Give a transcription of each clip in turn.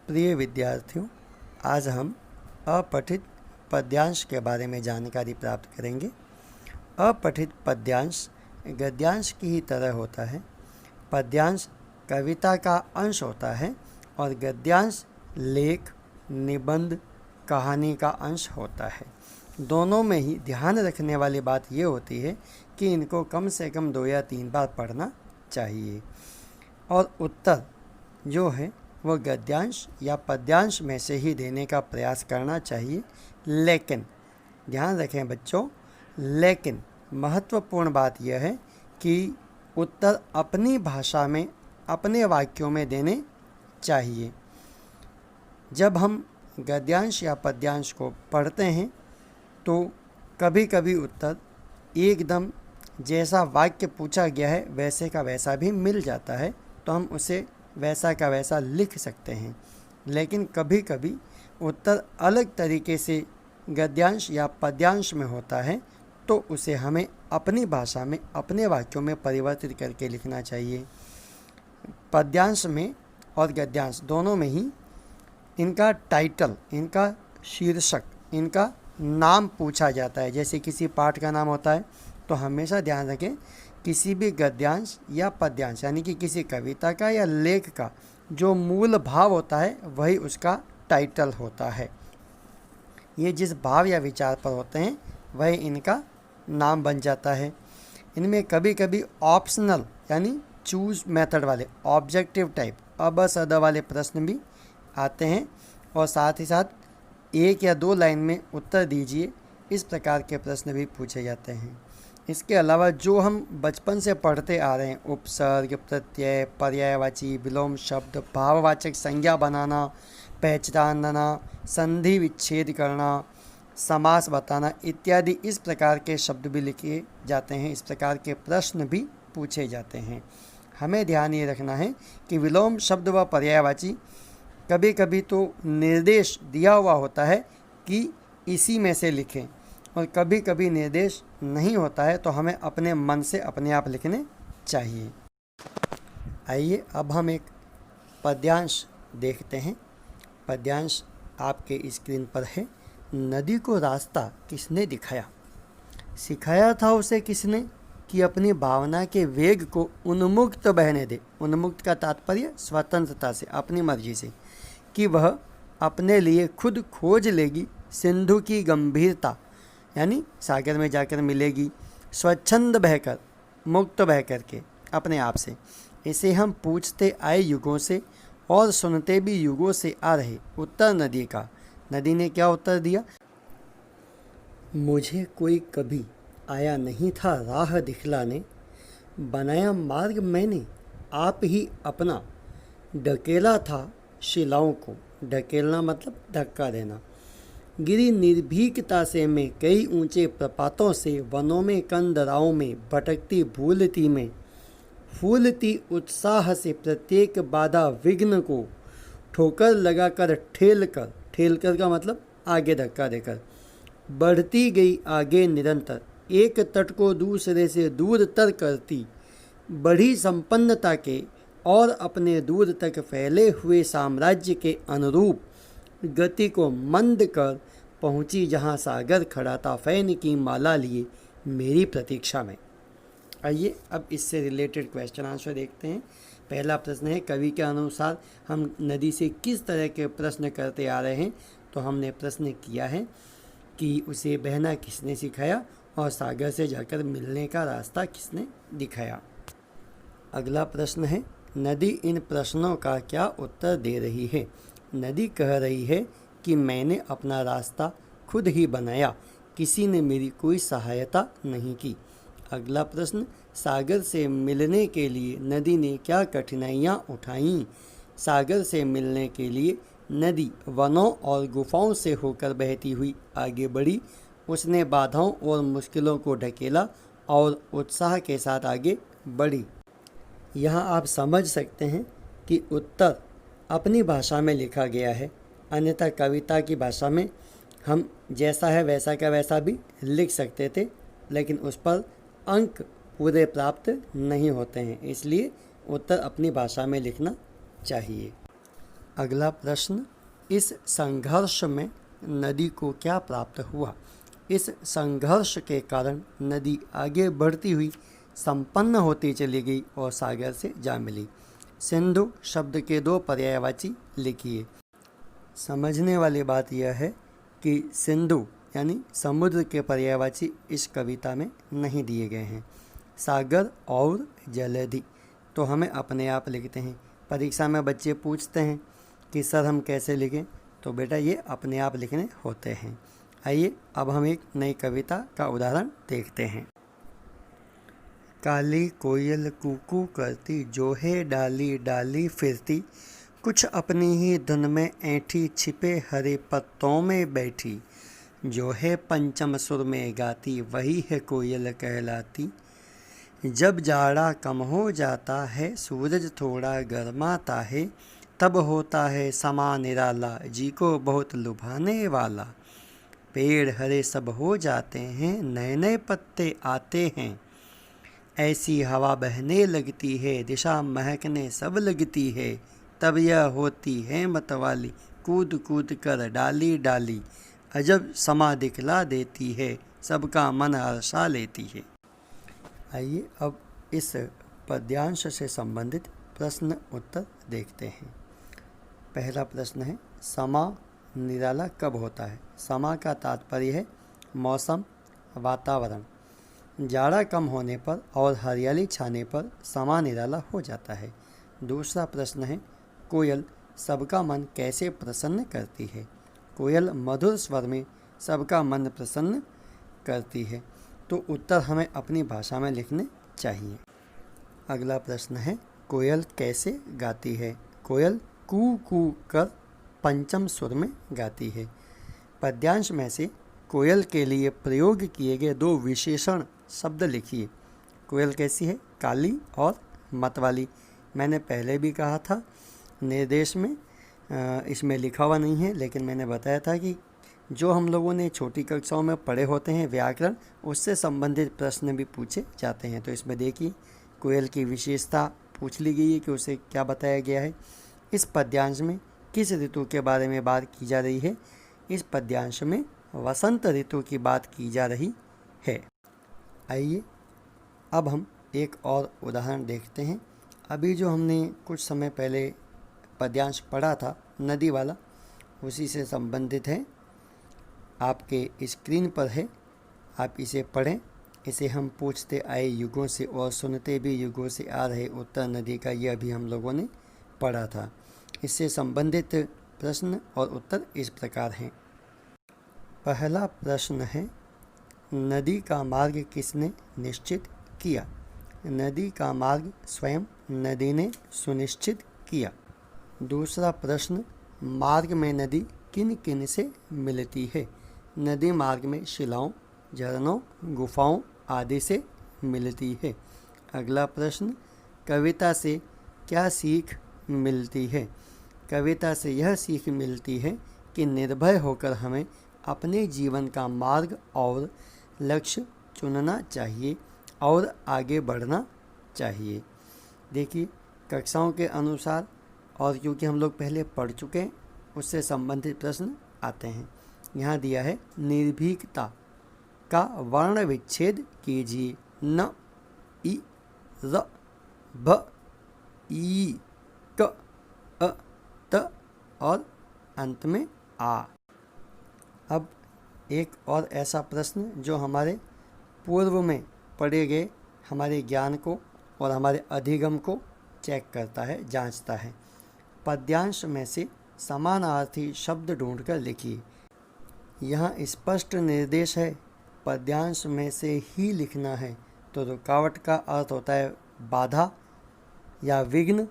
प्रिय विद्यार्थियों, आज हम अपठित पद्यांश के बारे में जानकारी प्राप्त करेंगे। अपठित पद्यांश गद्यांश की ही तरह होता है। पद्यांश कविता का अंश होता है और गद्यांश लेख, निबंध, कहानी का अंश होता है। दोनों में ही ध्यान रखने वाली बात ये होती है कि इनको कम से कम 2 या 3 बार पढ़ना चाहिए और उत्तर जो है वो गद्यांश या पद्यांश में से ही देने का प्रयास करना चाहिए। लेकिन ध्यान रखें बच्चों, लेकिन महत्वपूर्ण बात यह है कि उत्तर अपनी भाषा में, अपने वाक्यों में देने चाहिए। जब हम गद्यांश या पद्यांश को पढ़ते हैं तो कभी कभी उत्तर एकदम जैसा वाक्य पूछा गया है वैसे का वैसा भी मिल जाता है, तो हम उसे वैसा का वैसा लिख सकते हैं। लेकिन कभी कभी उत्तर अलग तरीके से गद्यांश या पद्यांश में होता है, तो उसे हमें अपनी भाषा में, अपने वाक्यों में परिवर्तित करके लिखना चाहिए। पद्यांश में और गद्यांश दोनों में ही इनका टाइटल, इनका शीर्षक, इनका नाम पूछा जाता है। जैसे किसी पाठ का नाम होता है तो हमेशा ध्यान रखें, किसी भी गद्यांश या पद्यांश यानी कि किसी कविता का या लेख का जो मूल भाव होता है वही उसका टाइटल होता है। ये जिस भाव या विचार पर होते हैं वही इनका नाम बन जाता है। इनमें कभी कभी ऑप्शनल यानी चूज मेथड वाले, ऑब्जेक्टिव टाइप, अब सद वाले प्रश्न भी आते हैं और साथ ही साथ 1 या 2 लाइन में उत्तर दीजिए, इस प्रकार के प्रश्न भी पूछे जाते हैं। इसके अलावा जो हम बचपन से पढ़ते आ रहे हैं, उपसर्ग, प्रत्यय, पर्यायवाची, विलोम शब्द, भाववाचक संज्ञा बनाना, पहचानना, संधि विच्छेद करना, समास बताना इत्यादि, इस प्रकार के शब्द भी लिखे जाते हैं, इस प्रकार के प्रश्न भी पूछे जाते हैं। हमें ध्यान ये रखना है कि विलोम शब्द व पर्यायवाची कभी कभी तो निर्देश दिया हुआ होता है कि इसी में से लिखें, और कभी कभी निर्देश नहीं होता है तो हमें अपने मन से अपने आप लिखने चाहिए। आइए अब हम एक पद्यांश देखते हैं। पद्यांश आपके स्क्रीन पर है। नदी को रास्ता किसने दिखाया? सिखाया था उसे किसने कि अपनी भावना के वेग को उन्मुक्त बहने दे। उन्मुक्त का तात्पर्य स्वतंत्रता से, अपनी मर्जी से, कि वह अपने लिए खुद खोज लेगी सिंधु की गंभीरता, यानी सागर में जाकर मिलेगी, स्वच्छंद बहकर, मुक्त बह करके अपने आप से। इसे हम पूछते आए युगों से और सुनते भी युगों से आ रहे उत्तर नदी का। नदी ने क्या उत्तर दिया? मुझे कोई कभी आया नहीं था राह दिखलाने, बनाया मार्ग मैंने आप ही अपना, ढकेला था शिलाओं को। ढकेलना मतलब धक्का देना। गिरी निर्भीकता से मैं कई ऊंचे प्रपातों से, वनों में कंदराओं में भटकती भूलती में, फूलती उत्साह से प्रत्येक बाधा विघ्न को ठोकर लगाकर ठेल कर का मतलब आगे धक्का देकर बढ़ती गई आगे निरंतर, एक तट को दूसरे से दूर तर करती, बढ़ी संपन्नता के और अपने दूर तक फैले हुए साम्राज्य के अनुरूप गति को मंद कर पहुंची जहां सागर खड़ा था फैन की माला लिए मेरी प्रतीक्षा में। आइए अब इससे रिलेटेड क्वेश्चन आंसर देखते हैं। पहला प्रश्न है, कवि के अनुसार हम नदी से किस तरह के प्रश्न करते आ रहे हैं? तो हमने प्रश्न किया है कि उसे बहना किसने सिखाया और सागर से जाकर मिलने का रास्ता किसने दिखाया। अगला प्रश्न है, नदी इन प्रश्नों का क्या उत्तर दे रही है? नदी कह रही है कि मैंने अपना रास्ता खुद ही बनाया, किसी ने मेरी कोई सहायता नहीं की। अगला प्रश्न, सागर से मिलने के लिए नदी ने क्या कठिनाइयाँ उठाईं? सागर से मिलने के लिए नदी वनों और गुफाओं से होकर बहती हुई आगे बढ़ी। उसने बाधाओं और मुश्किलों को ढकेला और उत्साह के साथ आगे बढ़ी। यहाँ आप समझ सकते हैं कि उत्तर अपनी भाषा में लिखा गया है, अन्यथा कविता की भाषा में हम जैसा है वैसा का वैसा भी लिख सकते थे, लेकिन उस पर अंक पूरे प्राप्त नहीं होते हैं, इसलिए उत्तर अपनी भाषा में लिखना चाहिए। अगला प्रश्न, इस संघर्ष में नदी को क्या प्राप्त हुआ? इस संघर्ष के कारण नदी आगे बढ़ती हुई संपन्न होती चली गई और सागर से जा मिली। सिंधु शब्द के 2 पर्यायवाची लिखिए। समझने वाली बात यह है कि सिंधु यानी समुद्र के पर्यायवाची इस कविता में नहीं दिए गए हैं। सागर और जलधि तो हमें अपने आप लिखते हैं। परीक्षा में बच्चे पूछते हैं कि सर हम कैसे लिखें, तो बेटा ये अपने आप लिखने होते हैं। आइए अब हम एक नई कविता का उदाहरण देखते हैं। काली कोयल कूकू करती, जो है डाली डाली फिरती, कुछ अपनी ही धुन में ऐंठी, छिपे हरे पत्तों में बैठी, जो है पंचम सुर में गाती, वही है कोयल कहलाती। जब जाड़ा कम हो जाता है, सूरज थोड़ा गर्माता है, तब होता है समा निराला, जी को बहुत लुभाने वाला। पेड़ हरे सब हो जाते हैं, नए नए पत्ते आते हैं, ऐसी हवा बहने लगती है, दिशा महकने सब लगती है, तब यह होती है मतवाली, कूद कूद कर डाली डाली, अजब समा दिखला देती है, सबका मन हर्षा लेती है। आइए अब इस पद्यांश से संबंधित प्रश्न उत्तर देखते हैं। पहला प्रश्न है, समा निराला कब होता है? समा का तात्पर्य है मौसम, वातावरण। जाड़ा कम होने पर और हरियाली छाने पर समा निराला हो जाता है। दूसरा प्रश्न है, कोयल सबका मन कैसे प्रसन्न करती है? कोयल मधुर स्वर में सबका मन प्रसन्न करती है। तो उत्तर हमें अपनी भाषा में लिखने चाहिए। अगला प्रश्न है, कोयल कैसे गाती है? कोयल कू कू कर पंचम सुर में गाती है। पद्यांश में से कोयल के लिए प्रयोग किए गए 2 विशेषण शब्द लिखिए। कोयल कैसी है? काली और मतवाली। मैंने पहले भी कहा था निर्देश में, इसमें लिखा हुआ नहीं है, लेकिन मैंने बताया था कि जो हम लोगों ने छोटी कक्षाओं में पढ़े होते हैं व्याकरण, उससे संबंधित प्रश्न भी पूछे जाते हैं। तो इसमें देखिए कोयल की विशेषता पूछ ली गई है कि उसे क्या बताया गया है। इस पद्यांश में किस ऋतु के बारे में बात की जा रही है? इस पद्यांश में वसंत ऋतु की बात की जा रही है। आइए अब हम एक और उदाहरण देखते हैं। अभी जो हमने कुछ समय पहले पद्यांश पढ़ा था नदी वाला, उसी से संबंधित है। आपके स्क्रीन पर है, आप इसे पढ़ें। इसे हम पूछते आए युगों से और सुनते भी युगों से आ रहे उत्तर नदी का, यह भी हम लोगों ने पढ़ा था। इससे संबंधित प्रश्न और उत्तर इस प्रकार हैं। पहला प्रश्न है, नदी का मार्ग किसने निश्चित किया? नदी का मार्ग स्वयं नदी ने सुनिश्चित किया। दूसरा प्रश्न, मार्ग में नदी किन किन से मिलती है? नदी मार्ग में शिलाओं, झरनों, गुफाओं आदि से मिलती है। अगला प्रश्न, कविता से क्या सीख मिलती है? कविता से यह सीख मिलती है कि निर्भय होकर हमें अपने जीवन का मार्ग और लक्ष्य चुनना चाहिए और आगे बढ़ना चाहिए। देखिए कक्षाओं के अनुसार, और क्योंकि हम लोग पहले पढ़ चुके हैं, उससे संबंधित प्रश्न आते हैं। यहाँ दिया है, निर्भीकता का वर्ण विच्छेद कीजिए। न, इ, र, भ, ई, क, अ, त और अंत में आ। अब एक और ऐसा प्रश्न जो हमारे पूर्व में पढ़े गए हमारे ज्ञान को और हमारे अधिगम को चेक करता है, जांचता है। पद्यांश में से समानार्थी शब्द ढूंढकर लिखिए। यहाँ स्पष्ट निर्देश है पद्यांश में से ही लिखना है। तो रुकावट का अर्थ होता है बाधा या विघ्न,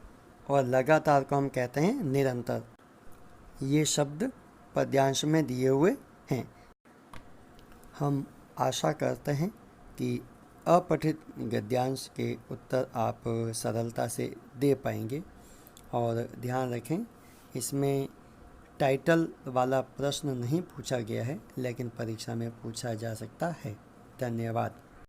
और लगातार को हम कहते हैं निरंतर। ये शब्द पद्यांश में दिए हुए हैं। हम आशा करते हैं कि अपठित गद्यांश के उत्तर आप सरलता से दे पाएंगे। और ध्यान रखें, इसमें टाइटल वाला प्रश्न नहीं पूछा गया है, लेकिन परीक्षा में पूछा जा सकता है। धन्यवाद।